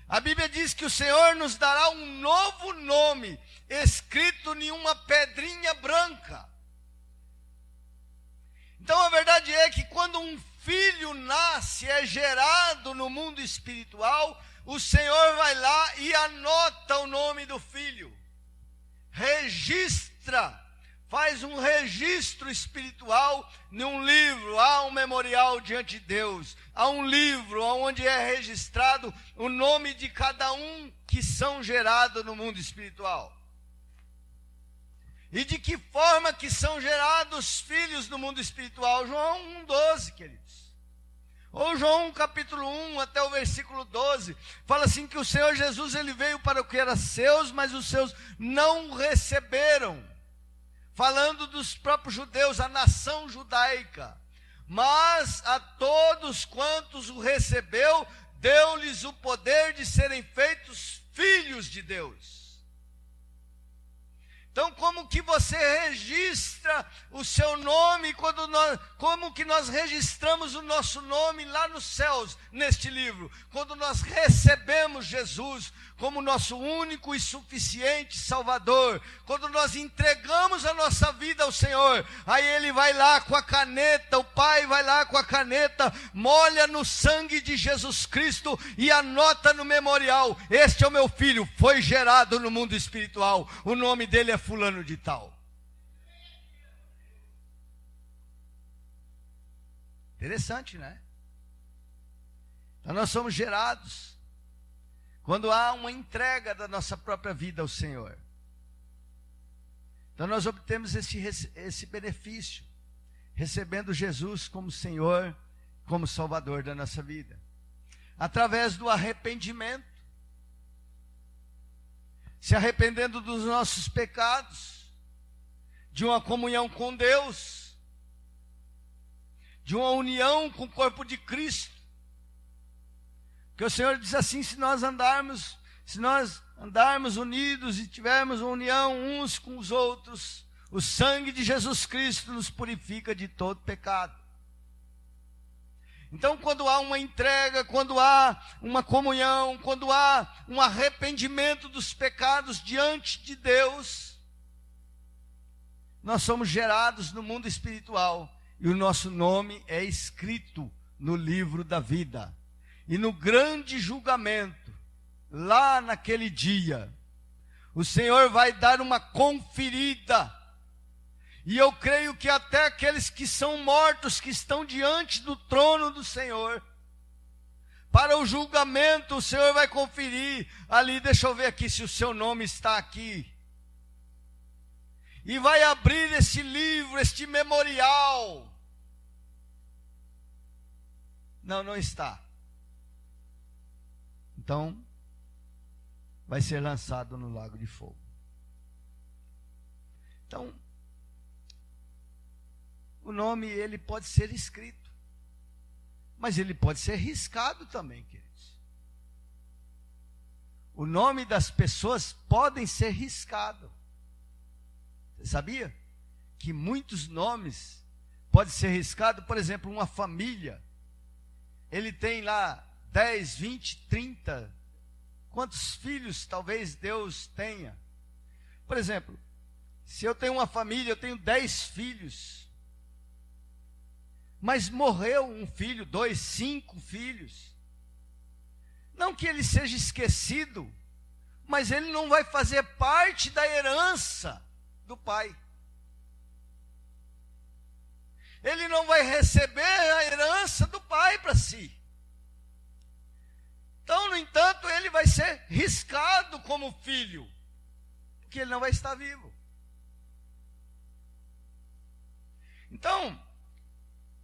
A Bíblia diz que o Senhor nos dará um novo nome, escrito em uma pedrinha branca. Então a verdade é que quando um filho nasce, é gerado no mundo espiritual, o Senhor vai lá e anota o nome do filho. Registra, faz um registro espiritual num livro, há um memorial diante de Deus, há um livro onde é registrado o nome de cada um que são gerados no mundo espiritual. E de que forma que são gerados filhos no mundo espiritual? João 1,12, queridos. Ou João capítulo 1 até o versículo 12, fala assim que o Senhor Jesus ele veio para o que era seus, mas os seus não o receberam. Falando dos próprios judeus, a nação judaica. Mas a todos quantos o recebeu, deu-lhes o poder de serem feitos filhos de Deus. Então, como que você registra o seu nome, como que nós registramos o nosso nome lá nos céus, neste livro? Quando nós recebemos Jesus como nosso único e suficiente Salvador, quando nós entregamos a nossa vida ao Senhor, aí Ele vai lá com a caneta, o Pai vai lá com a caneta, molha no sangue de Jesus Cristo e anota no memorial: este é o meu filho, foi gerado no mundo espiritual, o nome dele é fulano de tal. Interessante, né? Então nós somos gerados quando há uma entrega da nossa própria vida ao Senhor. Então nós obtemos esse benefício, recebendo Jesus como Senhor, como Salvador da nossa vida, através do arrependimento, se arrependendo dos nossos pecados, de uma comunhão com Deus, de uma união com o corpo de Cristo. Porque o Senhor diz assim: se nós andarmos unidos e tivermos uma união uns com os outros, o sangue de Jesus Cristo nos purifica de todo pecado. Então, quando há uma entrega, quando há uma comunhão, quando há um arrependimento dos pecados diante de Deus, nós somos gerados no mundo espiritual e o nosso nome é escrito no livro da vida. E no grande julgamento, lá naquele dia, o Senhor vai dar uma conferida. E eu creio que até aqueles que são mortos, que estão diante do trono do Senhor, para o julgamento, o Senhor vai conferir ali, deixa eu ver aqui se o seu nome está aqui. E vai abrir esse livro, este memorial. Não está. Então, vai ser lançado no lago de fogo. Então, o nome, ele pode ser escrito, mas ele pode ser riscado também, queridos. O nome das pessoas podem ser riscados. Você sabia que muitos nomes podem ser riscados? Por exemplo, uma família, ele tem lá 10, 20, 30, quantos filhos talvez Deus tenha. Por exemplo, se eu tenho uma família, eu tenho 10 filhos, mas morreu um filho, 2, 5 filhos. Não que ele seja esquecido, mas ele não vai fazer parte da herança do pai. Ele não vai receber a herança do pai para si. Então, no entanto, ele vai ser riscado como filho, porque ele não vai estar vivo. Então,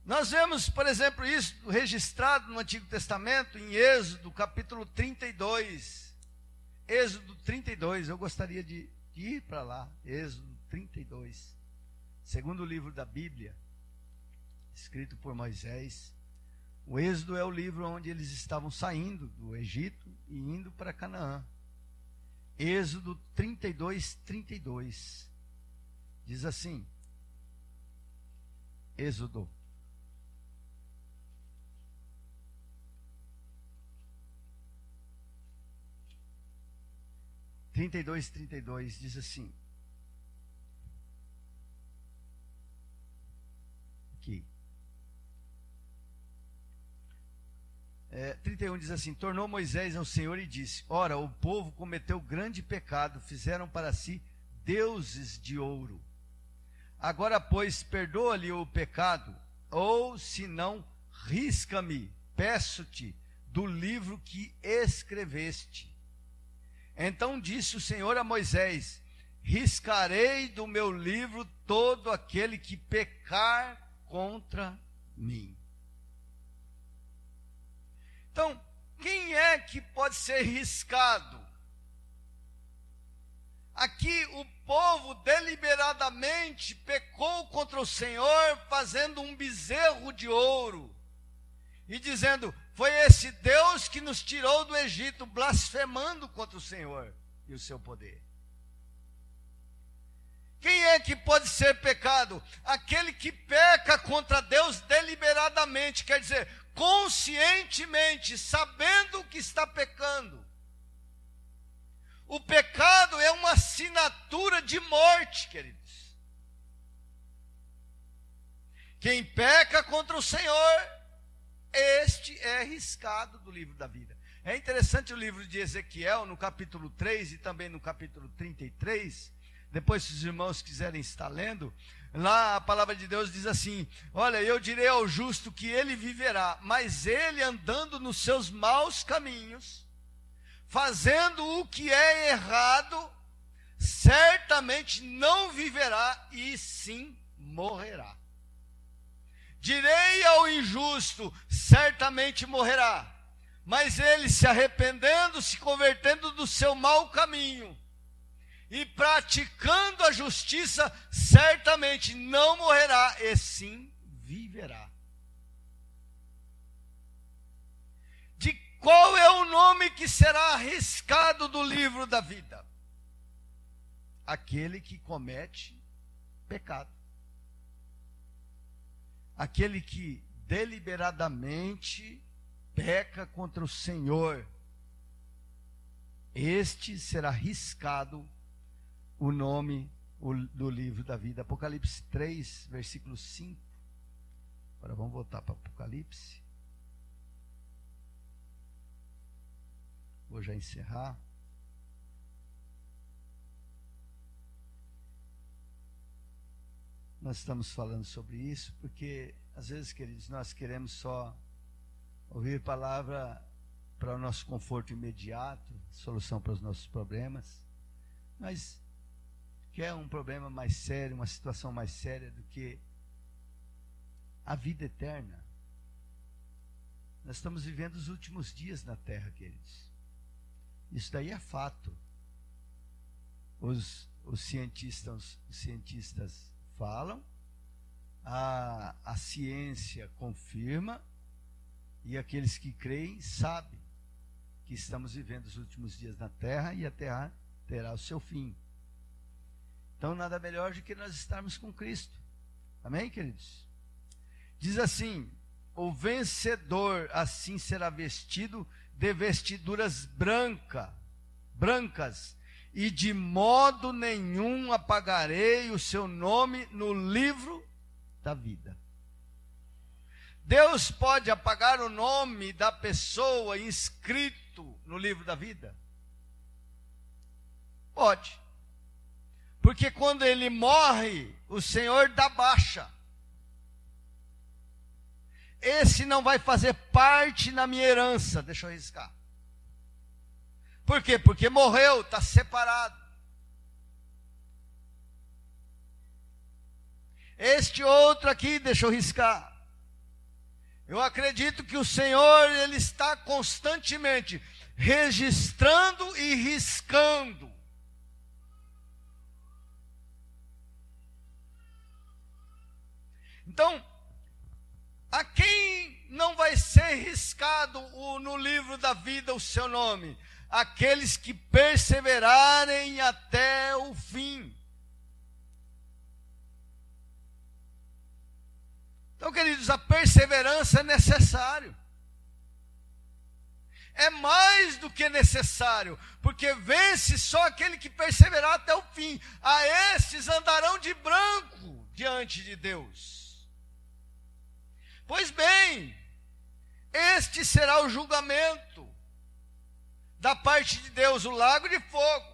nós vemos, por exemplo, isso registrado no Antigo Testamento, em Êxodo, capítulo 32. Êxodo 32, eu gostaria de ir para lá. Êxodo 32, segundo livro da Bíblia, escrito por Moisés. O Êxodo é o livro onde eles estavam saindo do Egito e indo para Canaã. Êxodo 32, 32. Diz assim, Êxodo: 32, 32 diz assim. Aqui. 31 diz assim: tornou Moisés ao Senhor e disse: ora, o povo cometeu grande pecado, fizeram para si deuses de ouro. Agora, pois, perdoa-lhe o pecado, ou se não, risca-me, peço-te, do livro que escreveste. Então disse o Senhor a Moisés: riscarei do meu livro todo aquele que pecar contra mim. Então, quem é que pode ser riscado? Aqui o povo deliberadamente pecou contra o Senhor, fazendo um bezerro de ouro e dizendo: foi esse Deus que nos tirou do Egito, blasfemando contra o Senhor e o seu poder. Quem é que pode ser pecado? Aquele que peca contra Deus deliberadamente, quer dizer, conscientemente, sabendo que está pecando. O pecado é uma assinatura de morte, queridos. Quem peca contra o Senhor, este é riscado do livro da vida. É interessante o livro de Ezequiel, no capítulo 3 e também no capítulo 33, depois se os irmãos quiserem estar lendo, lá a palavra de Deus diz assim: olha, eu direi ao justo que ele viverá, mas ele andando nos seus maus caminhos, fazendo o que é errado, certamente não viverá e sim morrerá. Direi ao injusto, certamente morrerá, mas ele se arrependendo, se convertendo do seu mau caminho e praticando a justiça, certamente não morrerá e sim viverá. De qual é o nome que será arriscado do livro da vida? Aquele que comete pecado. Aquele que deliberadamente peca contra o Senhor. Este será riscado o nome do livro da vida. Apocalipse 3, versículo 5. Agora vamos voltar para Apocalipse. Vou já encerrar. Nós estamos falando sobre isso porque, às vezes, queridos, nós queremos só ouvir palavra para o nosso conforto imediato, solução para os nossos problemas, mas quer um problema mais sério, uma situação mais séria do que a vida eterna. Nós estamos vivendo os últimos dias na terra, queridos. Isso daí é fato. Os cientistas falam, a ciência confirma, e aqueles que creem sabem que estamos vivendo os últimos dias na terra e a terra terá o seu fim. Então nada melhor do que nós estarmos com Cristo. Amém, queridos? Diz assim: o vencedor assim será vestido de vestiduras brancas, e de modo nenhum apagarei o seu nome no livro da vida. Deus pode apagar o nome da pessoa inscrito no livro da vida? Pode. Porque quando ele morre, o Senhor dá baixa. Esse não vai fazer parte na minha herança. Deixa eu riscar. Por quê? Porque morreu, está separado. Este outro aqui, deixa eu riscar. Eu acredito que o Senhor, Ele está constantemente registrando e riscando. Então, a quem não vai ser riscado no livro da vida o seu nome? Aqueles que perseverarem até o fim. Então, queridos, a perseverança é necessário. é mais do que necessário, porque vence só aquele que perseverar até o fim. A estes andarão de branco diante de Deus. Pois bem, este será o julgamento da parte de Deus, o lago de fogo.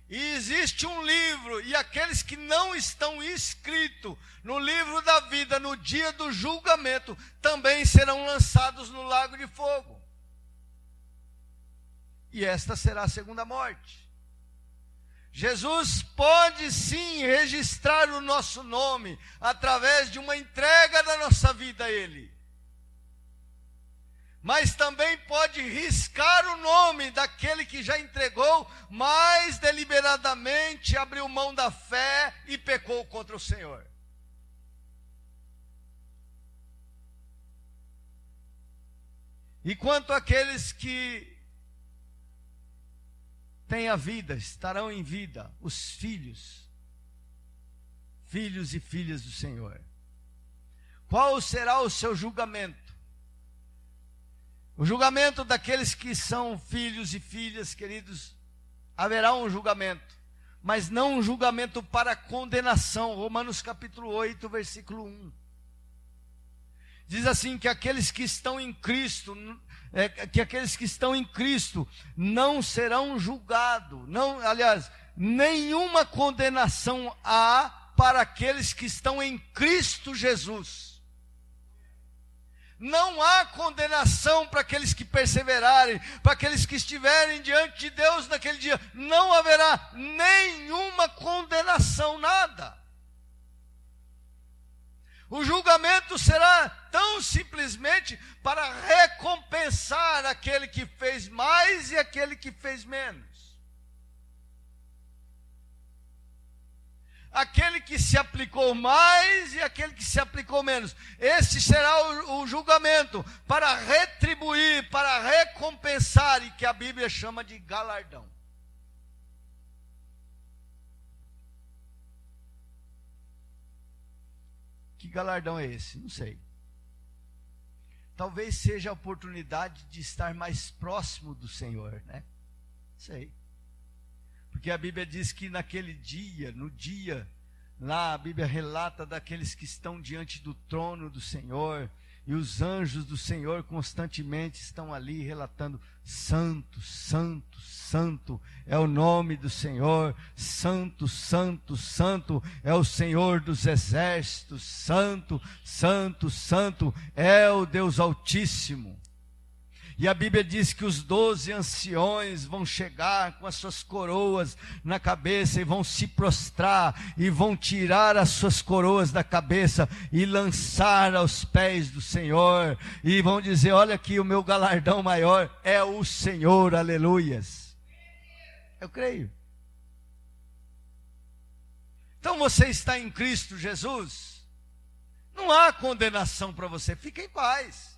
E existe um livro, e aqueles que não estão inscritos no livro da vida, no dia do julgamento, também serão lançados no lago de fogo. E esta será a segunda morte. Jesus pode sim registrar o nosso nome através de uma entrega da nossa vida a Ele. Mas também pode riscar o nome daquele que já entregou, mas deliberadamente abriu mão da fé e pecou contra o Senhor. E quanto àqueles que têm a vida, estarão em vida, os filhos e filhas do Senhor. Qual será o seu julgamento? O julgamento daqueles que são filhos e filhas, queridos, haverá um julgamento, mas não um julgamento para condenação. Romanos capítulo 8, versículo 1. Diz assim, que aqueles que estão em Cristo, não serão julgados. Nenhuma condenação há para aqueles que estão em Cristo Jesus. Não há condenação para aqueles que perseverarem, para aqueles que estiverem diante de Deus naquele dia. Não haverá nenhuma condenação, nada. O julgamento será tão simplesmente para recompensar aquele que fez mais e aquele que fez menos. Aquele que se aplicou mais e aquele que se aplicou menos. Esse será o julgamento para retribuir, para recompensar, e que a Bíblia chama de galardão. Que galardão é esse? Não sei. Talvez seja a oportunidade de estar mais próximo do Senhor, né? Sei. Porque a Bíblia diz que naquele dia, no dia, lá a Bíblia relata daqueles que estão diante do trono do Senhor, e os anjos do Senhor constantemente estão ali relatando: Santo, Santo, Santo é o nome do Senhor, Santo, Santo, Santo é o Senhor dos exércitos, Santo, Santo, Santo é o Deus Altíssimo. E a Bíblia diz que os 12 anciões vão chegar com as suas coroas na cabeça e vão se prostrar e vão tirar as suas coroas da cabeça e lançar aos pés do Senhor, e vão dizer: olha aqui, o meu galardão maior é o Senhor, aleluias. Eu creio. Então você está em Cristo Jesus, não há condenação para você, fique em paz.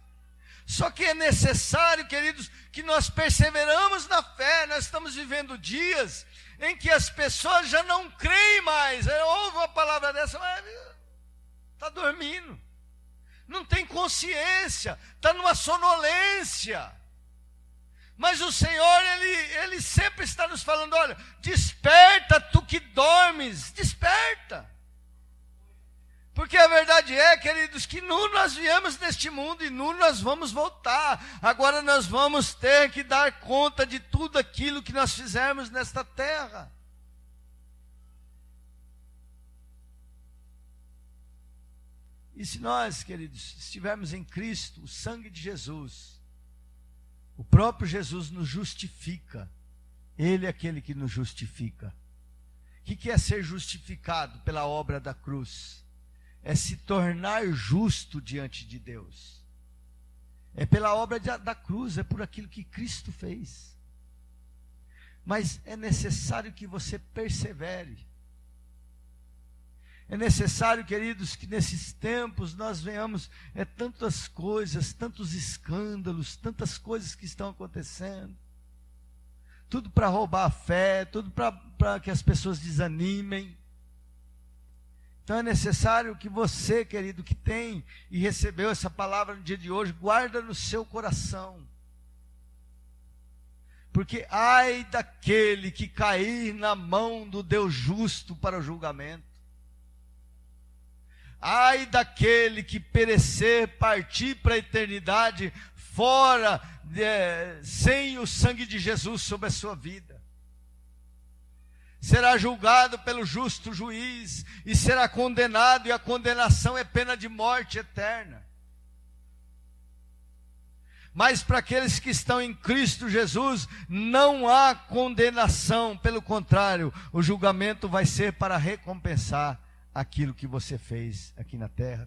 Só que é necessário, queridos, que nós perseveramos na fé. Nós estamos vivendo dias em que as pessoas já não creem mais. Ouve uma palavra dessa, mas está dormindo, não tem consciência, está numa sonolência. Mas o Senhor, Ele sempre está nos falando: olha, desperta, tu que dormes, desperta. Porque a verdade é, queridos, que nu nós viemos neste mundo e nu nós vamos voltar. Agora nós vamos ter que dar conta de tudo aquilo que nós fizermos nesta terra. E se nós, queridos, estivermos em Cristo, o sangue de Jesus, o próprio Jesus nos justifica. Ele é aquele que nos justifica. O que é ser justificado pela obra da cruz? É se tornar justo diante de Deus. É pela obra da cruz, é por aquilo que Cristo fez. Mas é necessário que você persevere. É necessário, queridos, que nesses tempos nós venhamos, tantas coisas, tantos escândalos, tantas coisas que estão acontecendo. Tudo para roubar a fé, tudo para que as pessoas desanimem. Então é necessário que você, querido, que tem e recebeu essa palavra no dia de hoje, guarda no seu coração. Porque ai daquele que cair na mão do Deus justo para o julgamento. Ai daquele que perecer, partir para a eternidade, fora, sem o sangue de Jesus sobre a sua vida. Será julgado pelo justo juiz e será condenado, e a condenação é pena de morte eterna. Mas para aqueles que estão em Cristo Jesus, não há condenação, pelo contrário, o julgamento vai ser para recompensar aquilo que você fez aqui na terra.